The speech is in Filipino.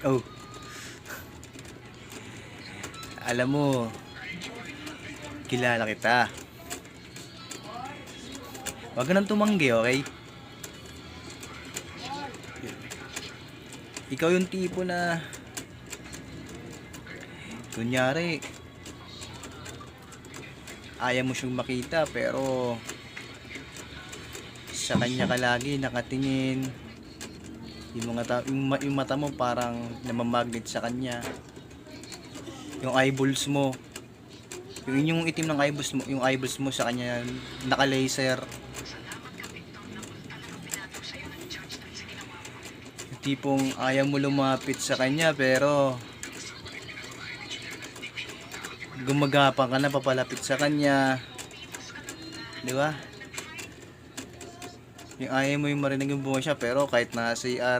Oh, alam mo, kilala kita. Huwag ka nang tumanggi, okay? Ikaw yung tipo na, kunyari, ayaw mo siyang makita pero sa kanya ka lagi nakatingin. Yung mata mo parang namamagnet sa kanya. Yung eyeballs mo, yung inyong itim ng eyeballs mo, yung eyeballs mo sa kanya naka-laser. Yung tipong ayaw mo lumapit sa kanya pero gumagapang ka na papalapit sa kanya. Di ba? Yung ayaw mo yung marinig yung bunga siya pero kahit na CR,